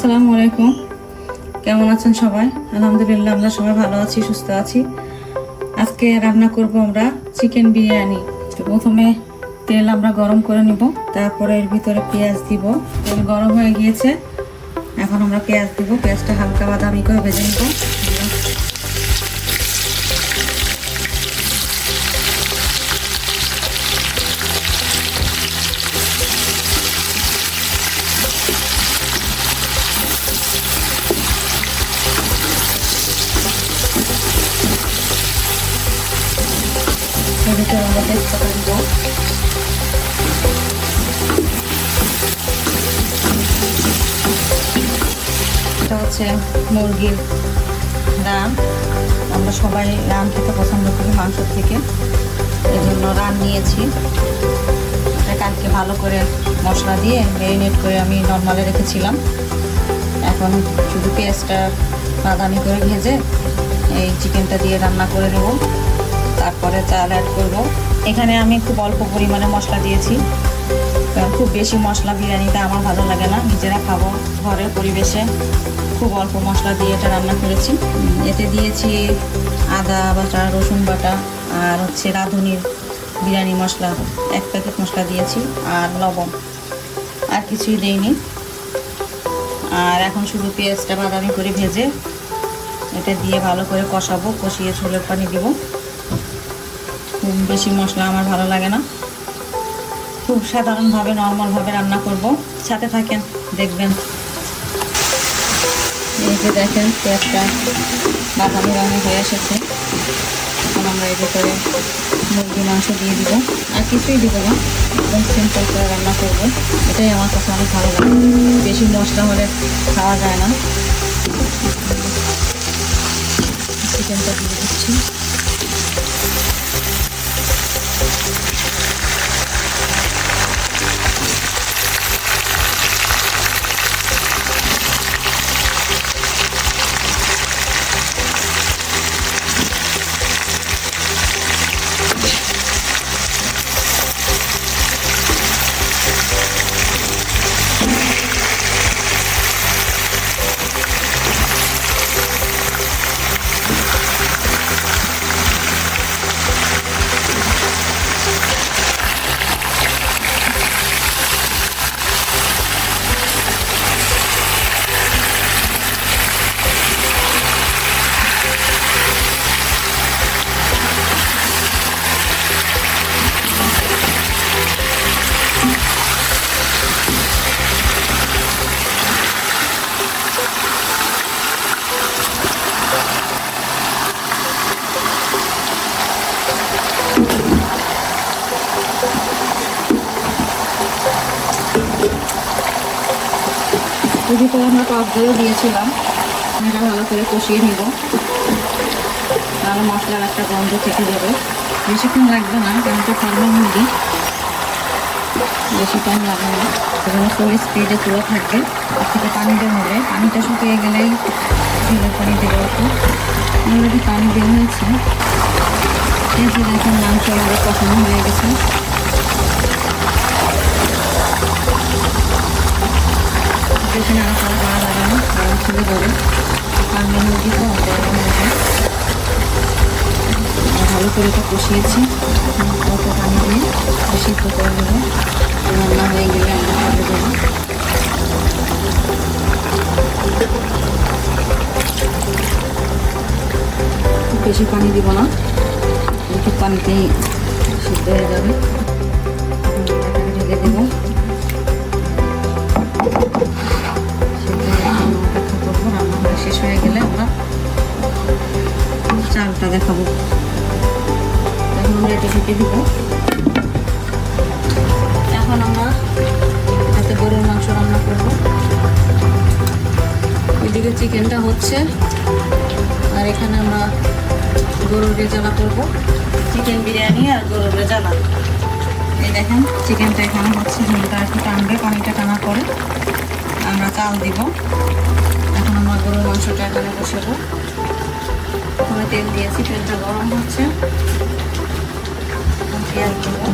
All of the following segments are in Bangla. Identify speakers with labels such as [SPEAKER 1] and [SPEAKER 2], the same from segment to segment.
[SPEAKER 1] আসসালামু আলাইকুম। কেমন আছেন সবাই? আলহামদুলিল্লাহ আমরা সবাই ভালো আছি, সুস্থ আছি। আজকে রান্না করব আমরা চিকেন বিরিয়ানি। তো প্রথমে তেল আমরা গরম করে নিব, তারপরে এর ভিতরে পেঁয়াজ দিব। তেল গরম হয়ে গিয়েছে, এখন আমরা পেঁয়াজ দিব। পেঁয়াজটা হালকা বাদামি করে ভেজে নিব। এর ভিতরে আমরা তেজপাতা দিব। এটা হচ্ছে মুরগির রান। আমরা সবাই রান খেতে পছন্দ করি মাংস থেকে, এই জন্য রান নিয়েছি। এটা কালকে ভালো করে মশলা দিয়ে ম্যারিনেট করে আমি নর্মালে রেখেছিলাম। এখন শুধু পেঁয়াজটা বাদামি করে ভেজে এই চিকেনটা দিয়ে রান্না করে নেব, তারপরে চাল অ্যাড করব। এখানে আমি খুব অল্প পরিমাণে মশলা দিয়েছি, কারণ খুব বেশি মশলা বিরিয়ানিটা আমার ভালো লাগে না। নিজেরা খাবো ঘরের পরিবেশে, খুব অল্প মশলা দিয়ে এটা রান্না করেছি। এতে দিয়েছি আদা বাটা, রসুন বাটা, আর হচ্ছে রাঁধুনির বিরিয়ানি মশলা 1 প্যাকেট মশলা দিয়েছি, আর লবণ, আর কিছুই দেইনি। আর এখন শুধু পেঁয়াজটা বাদামি করে ভেজে এটা দিয়ে ভালো করে কষাবো, কষিয়ে ঝোলের পানি দিব। খুব বেশি মশলা আমার ভালো লাগে না, খুব সাধারণভাবে নর্মালভাবে রান্না করব। সাথে থাকেন, দেখবেন। এই যে দেখেন পেঁয়াজটা বাদামি রঙে হয়ে এসেছে। এখন আমরা এর ভিতরে মুরগি মাংস দিয়ে দিব, আর কিছুই দিব না, একদম সিম্পল করে রান্না করব। এটাই আমার কাছে অনেক ভালো লাগে, বেশি মশলা হলে খাওয়া যায় না। চিকেনটা দিয়ে দিচ্ছি। এর ভিতরে আমরা টক দইও দিয়েছিলাম। এটা ভালো করে কষিয়ে নিব, তাহলে মশলার একটা গন্ধ থেকে যাবে। বেশিক্ষণ লাগবে না, কারণ এটা ফার্মের মুরগি, বেশি টাইম লাগে না। সেজন্য ফুল স্পিডে চুলা থাকবে। তার থেকে পানি দেওয়া হবে, পানিটা শুকিয়ে গেলেই ঝোলের পানি দেওয়া হতো। অলরেডি পানি দেওয়া হয়েছে। এই যে দেখেন মাংস আমাদের কষানো হয়ে গেছে। এখানে আর করা যাবে না, গরম ছেড়ে দেবে। ফার্মের মুরগি তো গরম হবে। ভালো করে এটা কষিয়েছি, অল্প পানি দিয়ে সিদ্ধ করে দেবো। রান্না হয়ে গেলে আমরা করে দেবো। খুব বেশি পানি দিব না, একটু পানিতেই সিদ্ধ হয়ে যাবে। ঢেকে দেবো। রান্না হয়ে শেষ হয়ে গেলে আমরা চালটা দেখাবো। এখন আমরা এটা ঢেকে দিব। এখন আমরা হাতে গরুর মাংস রান্না করবো। এদিকে চিকেনটা হচ্ছে, আর এখানে আমরা গরুর রেজালা করবো। চিকেন বিরিয়ানি আর গরুর রেজালা। এই দেখেন চিকেনটা এখানে হচ্ছে, ঝোলটা একটু টানবে। পানিটা টানার পরে আমরা চাল দিব। এখন আমরা গরুর মাংসটা এখানে বসাবো। ওখানে তেল দিয়েছি, তেলটা গরম হচ্ছে। পেঁয়াজ দেবো।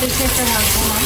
[SPEAKER 1] বেশি একটা ভাজবো না।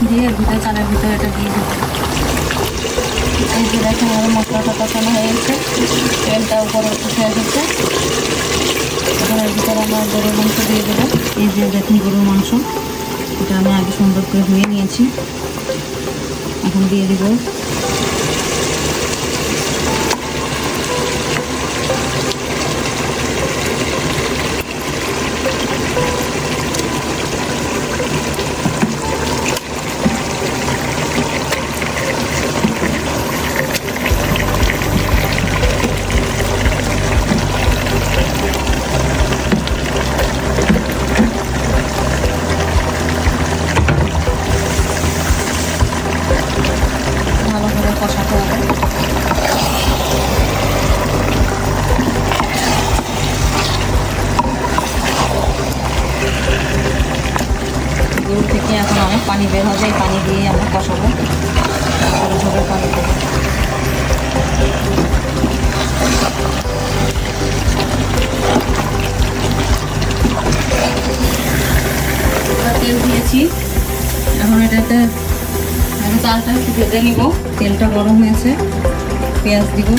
[SPEAKER 1] দিয়ে ভিতরে চালের ভিতরে এটা দিয়ে দেবো। এই যে দেখেন আমার মশলাটা কষানো হয়ে গেছে, তেলটা উপরে উঠে এসেছে। এখন এর ভিতরে আমরা গরুর মাংস দিয়ে দেবো। এই যে দেখুন গরুর মাংস, এটা আমি আগে সুন্দর করে ধুয়ে নিয়েছি, এখন দিয়ে দেবো। ভালো করে কষাতে হবে। গরু থেকে এখন অনেক পানি বের হবে, এই পানি দিয়ে আমরা কষাবো। ঝোলের পানি দেবো। তেল দিয়েছি, এখন এটাতে আমি চালটা একটু ভেজে নিব। তেলটা গরম হয়েছে, পেঁয়াজ দিব।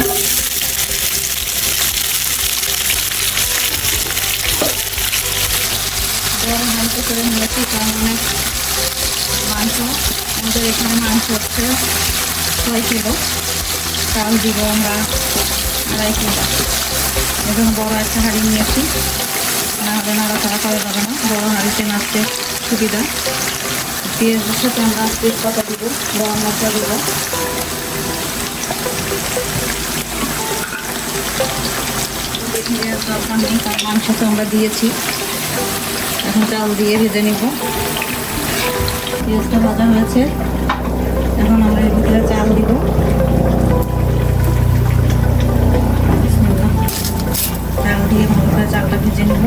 [SPEAKER 1] গরম হালকা করে নিয়েছি, কারণ অনেক মাংস, আমাদের এখানে মাংস হচ্ছে 6 কিলো, চাল দিব আমরা 2.5 কিলো। এজন্য বড় একটা হাঁড়ি নিয়েছি, নাহলে নাড়াচাড়া করা যাবে না, বড় হাঁড়িতে নাড়তে সুবিধা। পেঁয়াজের সাথে আমরা তেজপাতা দিব, গরম মশলা দিব। দরকার নেই, কারণ মাংস তো আমরা দিয়েছি। এখন চাল দিয়ে ভেজে নিব। পেঁয়াজটা ভাজা হয়েছে, এখন আমরা এর ভিতরে চাল দিব। চাল দিয়ে ভালো করে চালটা ভেজে নেব।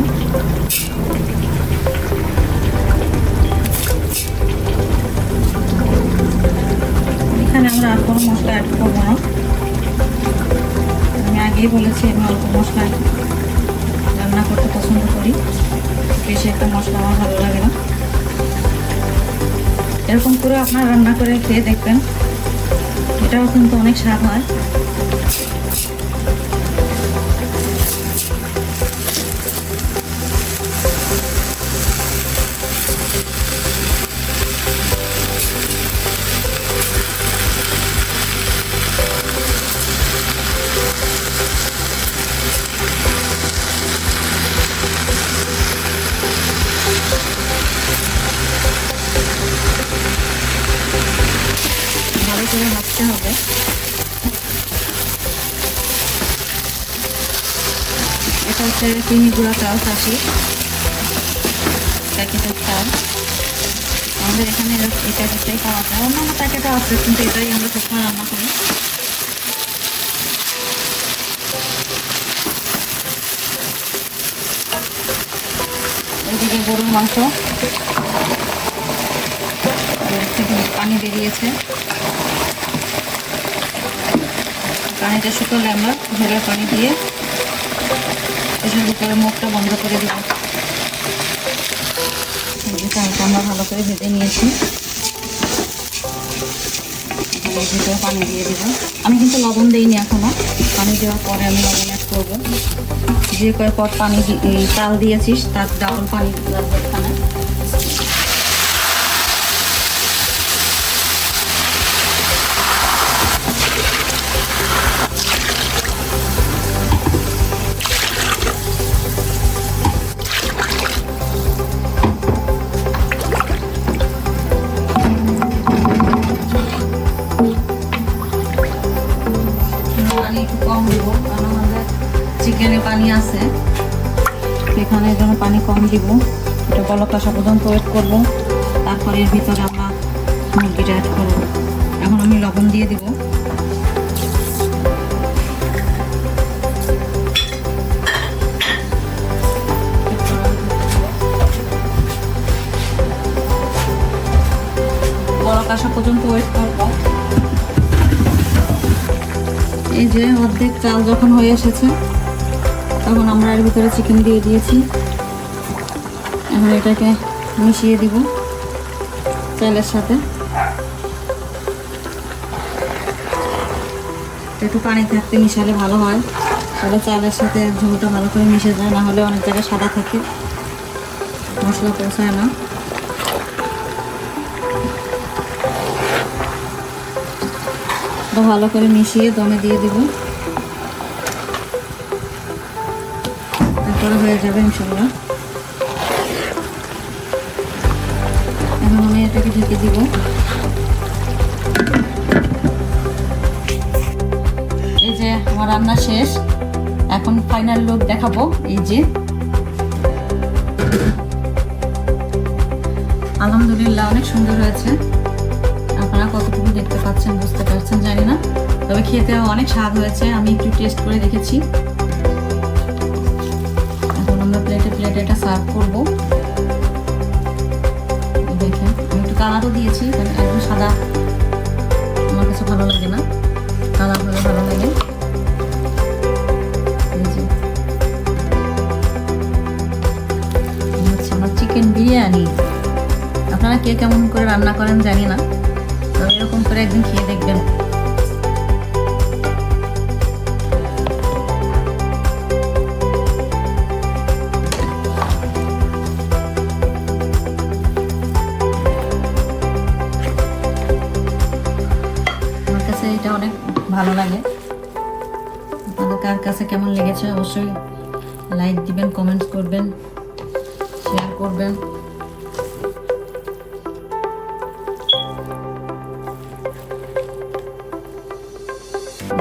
[SPEAKER 1] এখানে আমরা আর কোনো মশলা অ্যাড করবো না, আমি আগেই বলেছি আমি অল্প মশলা রান্না করতে পছন্দ করি, বেশি একটা মশলা আমার ভালো লাগে না। এরকম করে আপনারা রান্না করে খেয়ে দেখবেন, এটাও কিন্তু অনেক স্বাদ হয়। ভালো করে ভাজতে হবে। এটা হচ্ছে চিনি গুঁড়া চাল, চাষি প্যাকেটের চাল। আমাদের এখানে এই প্যাকেটটাই পাওয়া যায়, অন্যান্য প্যাকেটও আছে, কিন্তু এটাই আমরা সবসময় রান্না করি। এদিকে গরুর মাংস থেকে পানি বেরিয়েছে, পানিটা শুকালে আমরা ঝোলের পানি দিয়ে এটার উপরে মুখটা বন্ধ করে দিব। চালটা আমরা ভালো করে ভেজে নিয়েছি, এর ভিতরে পানি দিয়ে দিব। আমি কিন্তু লবণ দিইনি এখনো, পানি দেওয়ার পরে আমি লবণ অ্যাড করবো। যে কয় পট পানি চাল দিয়েছিস তার ডাবল পানি লাগবে এখানে। চিকেন দিব, এটা বলক আসা পর্যন্ত ওয়েট করবো। তারপরে এর ভিতরে আমরা মুরগিটা অ্যাড করবো। এখন আমি লবণ দিয়ে দিব। বলক আসা পর্যন্ত ওয়েট করবো। এই যে অর্ধেক চাল যখন হয়ে এসেছে তখন আমরা এর ভিতরে চিকেন দিয়ে দিয়েছি। এখন এটাকে মিশিয়ে দিব চালের সাথে। একটু পানি থাকতে মিশালে ভালো হয়, তাহলে চালের সাথে ঝোলটা ভালো করে মিশে যায়, না হলে অনেক জায়গায় সাদা থাকে, মশলা পৌঁছায় না। ভালো করে মিশিয়ে দমে দিয়ে দিব, তারপরে হয়ে যাবে ইনশাল্লাহ। এখন আমি এটাকে ঢেকে দিব। এই যে আমার রান্না শেষ, এখন ফাইনাল লুক দেখাবো। এই যে আলহামদুলিল্লাহ অনেক সুন্দর হয়েছে। আপনারা কতটুকু দেখতে পাচ্ছেন বুঝতে পারছেন জানি না, তবে খেতে অনেক স্বাদ হয়েছে। আমি একটু টেস্ট করে দেখেছি। এখন আমরা প্লেটে এটা সার্ভ করবো। দেখেন আমি একটু কালারও দিয়েছি, একদম সাদা আমার কাছে ভালো লাগে না, কালার হলে ভালো লাগে। এই যে হচ্ছে আমার চিকেন বিরিয়ানি। আপনারা কে কেমন করে রান্না করেন জানি না, তো এরকম করে একদিন খেয়ে দেখবেন। আমার কাছে এটা অনেক ভালো লাগে। আপনাদের কার কাছে কেমন লেগেছে অবশ্যই লাইক দিবেন, কমেন্টস করবেন, শেয়ার করবেন।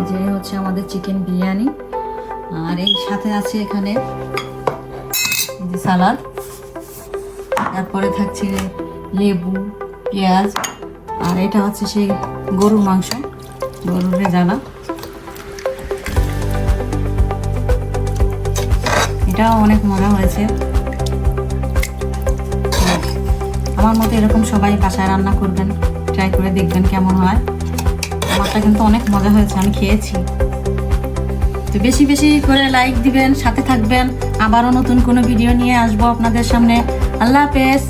[SPEAKER 1] যে হচ্ছে আমাদের চিকেন বিরিয়ানি, আর এই সাথে আছে এখানে সালাদ, তারপরে থাকছে লেবু, পেঁয়াজ, আর এটা হচ্ছে সেই গরুর মাংস, গরুর রেজালা। এটাও অনেক মজা হয়েছে। আমার মতো এরকম সবাই বাসায় রান্না করবেন, ট্রাই করে দেখবেন কেমন হয়। আমারটা কিন্তু অনেক মজা হয়েছে, আমি খেয়েছি। তো বেশি বেশি করে লাইক দিবেন, সাথে থাকবেন। আবারও নতুন কোনো ভিডিও নিয়ে আসবো আপনাদের সামনে। আল্লাহ হাফেজ।